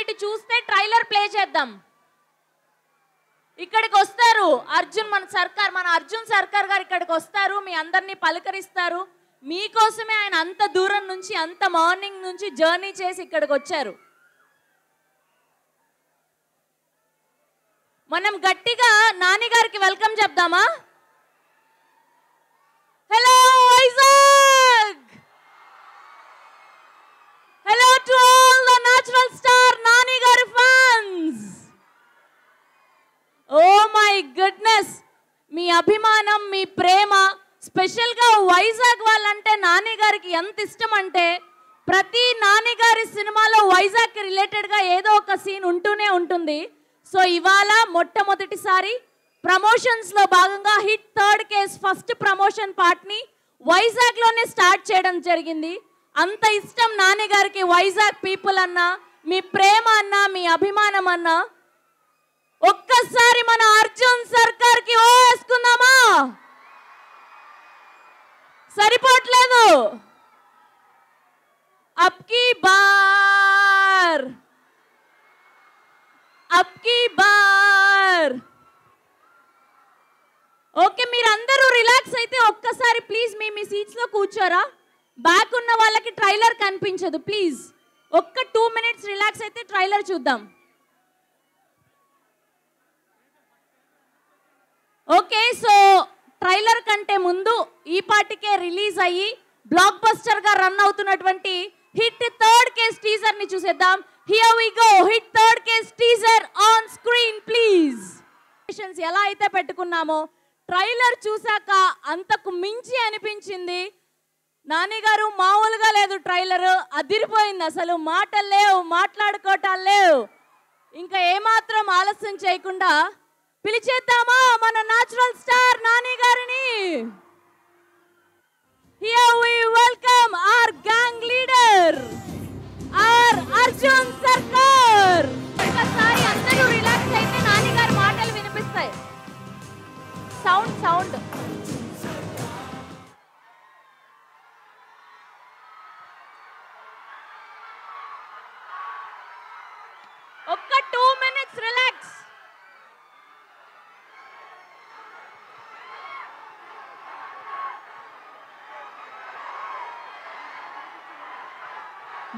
ఇటు చూస్తే trailer play చేద్దాం. ఇక్కడికి వస్తారు మన అర్జున్ సర్కార్ గారు ఇక్కడికి వస్తారు, మీ అందరినీ పలకరిస్తారు. మీకోసమే ఆయన అంత దూరం నుంచి అంత మార్నింగ్ నుంచి జర్నీ చేసి ఇక్కడికి వచ్చారు. మనం గట్టిగా నాని గారికి వెల్కమ్ చెప్దామా? Hello Vizag, hello to all the natural star Nani గారి ఫ్యాన్స్. ఓ మై గుడ్నెస్, మీ అభిమానం, మీ ప్రేమ, స్పెషల్గా వైజాగ్ వాళ్ళంటే నాని గారికి ఎంత ఇష్టం అంటే ప్రతి నాని గారి సినిమాలో వైజాగ్కి రిలేటెడ్గా ఏదో ఒక సీన్ ఉంటూనే ఉంటుంది. సో ఇవాళ మొట్టమొదటిసారి ప్రమోషన్స్లో భాగంగా hit third case first promotion పార్ట్ని వైజాగ్లోనే స్టార్ట్ చేయడం జరిగింది. అంత ఇష్టం నాని గారికి వైజాగ్ పీపుల్ అన్న, మీ ప్రేమ అన్న, మీ అభిమానం అన్న. ఒక్కసారి మన అర్జున్ సర్కార్కి ఓ వేసుకుందామా? సరిపోవట్లేదు. అబ్కి బార్ ఓకే, మీరందరూ రిలాక్స్ అయితే ఒక్కసారి ప్లీజ్ మీ సీట్స్ లో కూర్చోరా. బ్యాక్ ఉన్న వాళ్ళకి ట్రైలర్ కనిపించదు. ప్లీజ్ ఒక్క 2 minutes రిలాక్స్ అయితే ట్రైలర్ చూద్దాం. ఓకే, సో ట్రైలర్ కంటే ముందు ఈ పాటికే రిలీజ్ అయ్యి బ్లాక్ బస్టర్ గా రన్ అవుతున్నటువంటి హిట్ థర్డ్ కేస్ టీజర్ ని చూసేద్దాం. Here we go, hit third case teaser on screen please. ఎలా అయితే పెట్టుకున్నామో ట్రైలర్ చూసాక అంతకు మించి అనిపించింది. నాని గారు మామూలుగా లేదు, ట్రైలర్ అదిరిపోయింది. అసలు మాటలు లేవు, మాట్లాడుకోవటాలు లేవు. ఇంకా ఏమాత్రం ఆలస్యం చేయకుండా పిలిచేద్దామా మన న్యాచురల్ స్టార్ నాని గారిని. Here we welcome our gang leader, our Arjun Sarkar. ఒక్కసారి అందరూ రిలాక్స్ అయితే నాని గారి మాటలు వినిపిస్తాయి. సౌండ్ ఒక్క 2 minutes రిలాక్స్.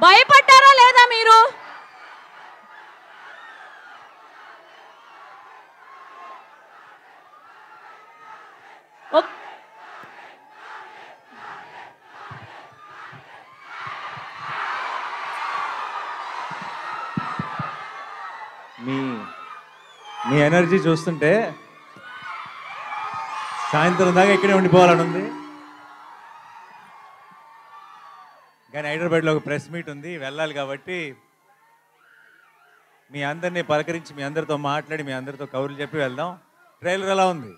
భయపడ్డారా లేదా మీరు? మీ ఎనర్జీ చూస్తుంటే సాయంత్రం దాకా ఇక్కడే ఉండిపోవాలని ఉంది. కానీ హైదరాబాద్లో ఒక ప్రెస్ మీట్ ఉంది, వెళ్ళాలి. కాబట్టి మీ అందరినీ పలకరించి, మీ అందరితో మాట్లాడి, మీ అందరితో కబుర్లు చెప్పి వెళ్దాం. ట్రైలర్ ఎలా ఉంది?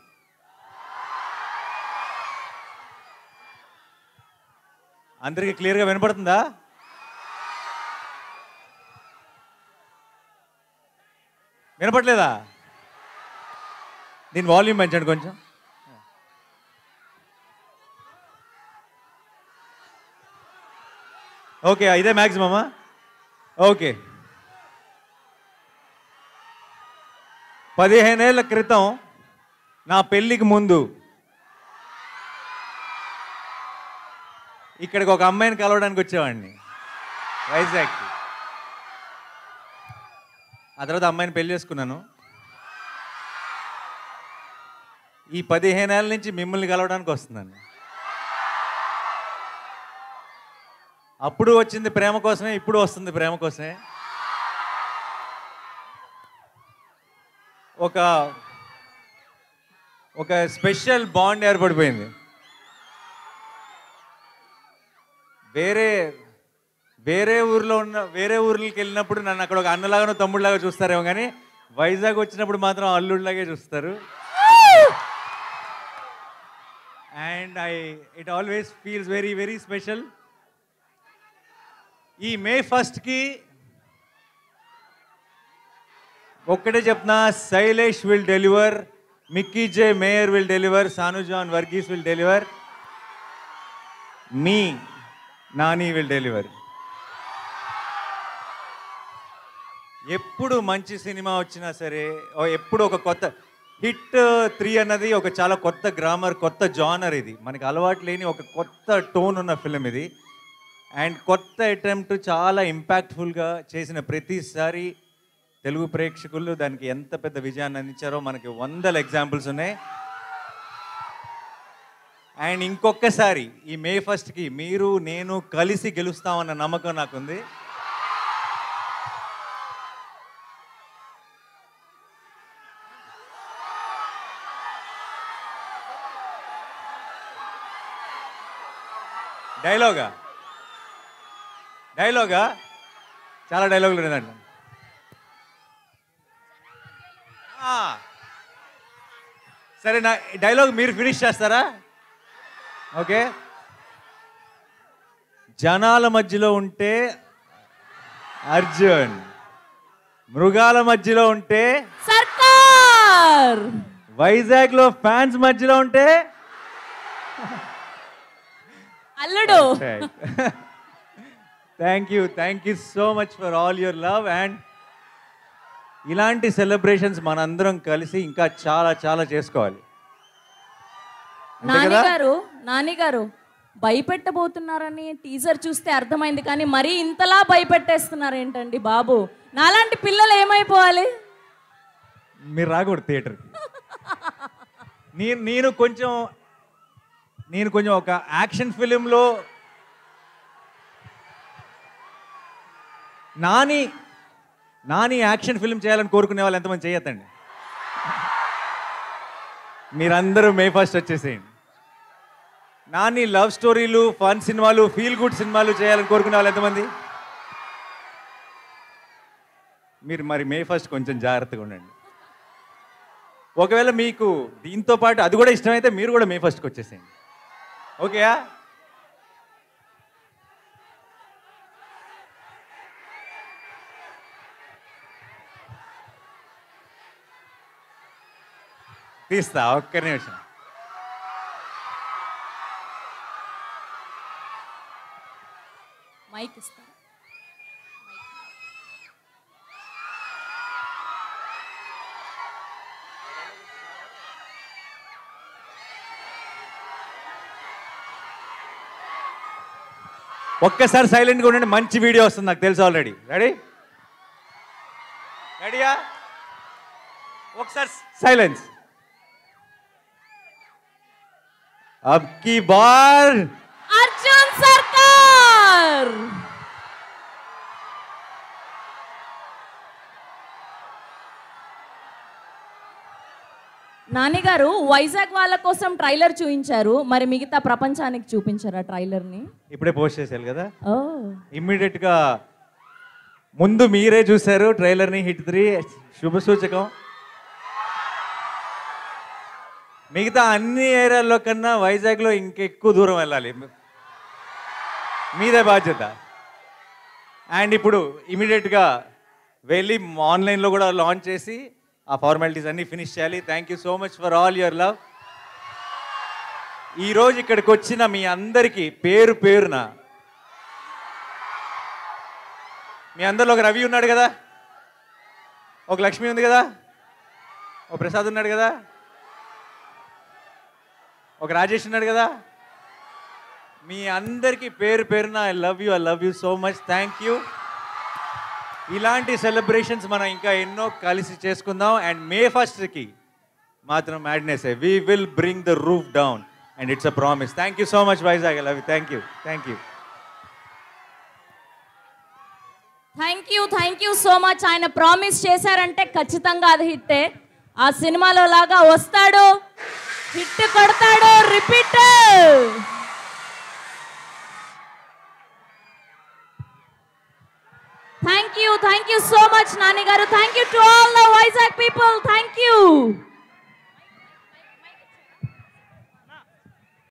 అందరికీ క్లియర్గా వినపడుతుందా? వినపట్లేదా? దీని వాల్యూమ్ పెంచండి కొంచెం. ఓకే, ఇదే మ్యాక్సిమమా? ఓకే. 15 ఏళ్ల క్రితం నా పెళ్ళికి ముందు ఇక్కడికి ఒక అమ్మాయిని కలవడానికి వచ్చేవాడిని వైజాగ్కి. ఆ తర్వాత అమ్మాయిని పెళ్లి చేసుకున్నాను. ఈ 15 ఏళ్ళ నుంచి మిమ్మల్ని కలవడానికి వస్తున్నాను. అప్పుడు వచ్చింది ప్రేమ కోసమే, ఇప్పుడు వస్తుంది ప్రేమ కోసమే. ఒక స్పెషల్ బాండ్ ఏర్పడిపోయింది. వేరే ఊర్లకి వెళ్ళినప్పుడు నన్ను అక్కడ ఒక అన్నలాగానో తమ్ముళ్ళలాగా చూస్తారేమో, కానీ వైజాగ్ వచ్చినప్పుడు మాత్రం అల్లుళ్ళలాగే చూస్తారు. And it always feels very very special. ఈ May 1st ఒక్కటే చెప్తున్నా, Shailesh will deliver, Mickey J Meyer will deliver, Sanu John Varghese will deliver, మీ నాని విల్ డెలివర్. ఎప్పుడు మంచి సినిమా వచ్చినా సరే ఎప్పుడు ఒక కొత్త హిట్ 3 అన్నది ఒక చాలా కొత్త గ్రామర్, కొత్త జానర్. ఇది మనకి అలవాటు లేని ఒక కొత్త టోన్ ఉన్న ఫిలిం ఇది. అండ్ కొత్త అటెంప్ట్ చాలా ఇంపాక్ట్ఫుల్గా చేసిన ప్రతిసారి తెలుగు ప్రేక్షకులు దానికి ఎంత పెద్ద విజయాన్ని అందించారో మనకి 100 ఎగ్జాంపుల్స్ ఉన్నాయి. అండ్ ఇంకొకసారి ఈ మే 1కి మీరు నేను కలిసి గెలుస్తామన్న నమ్మకం నాకుంది. డైలాగా చాలా డైలాగులు లేదండి. సరే, నా డైలాగ్ మీరు ఫినిష్ చేస్తారా? ఓకే. జనాల మధ్యలో ఉంటే అర్జున్, మృగాల మధ్యలో ఉంటే సర్కార్, వైజాగ్లో ఫ్యాన్స్ మధ్యలో ఉంటే అల్లుడు. Thank you so much for all your love. And ఇలాంటి సెలబ్రేషన్స్ మనందరం కలిసి ఇంకా చాలా చాలా చేసుకోవాలి. నానిగారు భయపెట్టబోతున్నారని టీజర్ చూస్తే అర్థమైంది, కానీ మరీ ఇంతలా భయపెట్టేస్తున్నారు ఏంటండి బాబు? నాలాంటి పిల్లలు ఏమైపోవాలి? మీరు రాకూడదు థియేటర్కి. నేను కొంచెం ఒక యాక్షన్ ఫిలింలో నాని యాక్షన్ ఫిల్మ్ చేయాలని కోరుకునే వాళ్ళు ఎంతమంది చేయొద్దండి. మీరందరూ మే 1 వచ్చేసేయండి. నాని లవ్ స్టోరీలు, ఫన్ సినిమాలు, ఫీల్ గుడ్ సినిమాలు చేయాలని కోరుకునే వాళ్ళు ఎంతమంది? మీరు మరి మే 1 కొంచెం జాగ్రత్తగా ఉండండి. ఒకవేళ మీకు దీంతో పాటు అది కూడా ఇష్టమైతే మీరు కూడా మే 1కి వచ్చేసేయండి. ఓకేయా? తీస్తా, ఒక్క నిమిషం. మైక్ ఇస్తా. ఒక్కసారి సైలెంట్గా ఉండండి, మంచి వీడియో వస్తుంది నాకు తెలుసు ఆల్రెడీ. రెడీయా? ఒకసారి సైలెన్స్. अब की बार अर्जुन सरकार. నానిగారు వైజాగ్ వాళ్ళ కోసం ట్రైలర్ చూపించారు, మరి మిగతా ప్రపంచానికి చూపించారా ట్రైలర్ ని? ఇప్పుడే పోస్ట్ చేశారు కదా, ఇమ్మీడియట్ గా ముందు మీరే చూశారు ట్రైలర్ ని. హిట్ 3 శుభ సూచకం. మిగతా అన్ని ఏరియాల్లో కన్నా వైజాగ్లో ఇంకెక్కువ దూరం వెళ్ళాలి, మీదే బాధ్యత. అండ్ ఇప్పుడు ఇమీడియట్గా వెళ్ళి ఆన్లైన్లో కూడా లాంచ్ చేసి ఆ ఫార్మాలిటీస్ అన్నీ ఫినిష్ చేయాలి. Thank you so much for all your love. ఈరోజు ఇక్కడికి వచ్చిన మీ అందరికీ పేరు పేరున, మీ అందరిలో ఒక రవి ఉన్నాడు కదా, ఒక లక్ష్మి ఉంది కదా, ఒక ప్రసాద్ ఉన్నాడు కదా, ఒక రాజేష్ ఉన్నాడు కదా, మీ అందరికీ పేరు పేరున I love you so much. Thank you. ఇలాంటి సెలబ్రేషన్స్ మనం ఇంకా ఎన్నో కలిసి చేసుకుందాం. అండ్ మే 1కి మాత్రం madness, we will bring the roof down and it's a promise. Thank you so much Vizag, I love you. Thank you. Thank you so much. ఆయన promise చేశారంటే ఖచ్చితంగా అది హిట్టే. ఆ సినిమాలో లాగా వస్తాడు, హిట్ కొడతాడు, repeat. Thank you so much, Nani garu. Thank you to all the Vizag people. Thank you.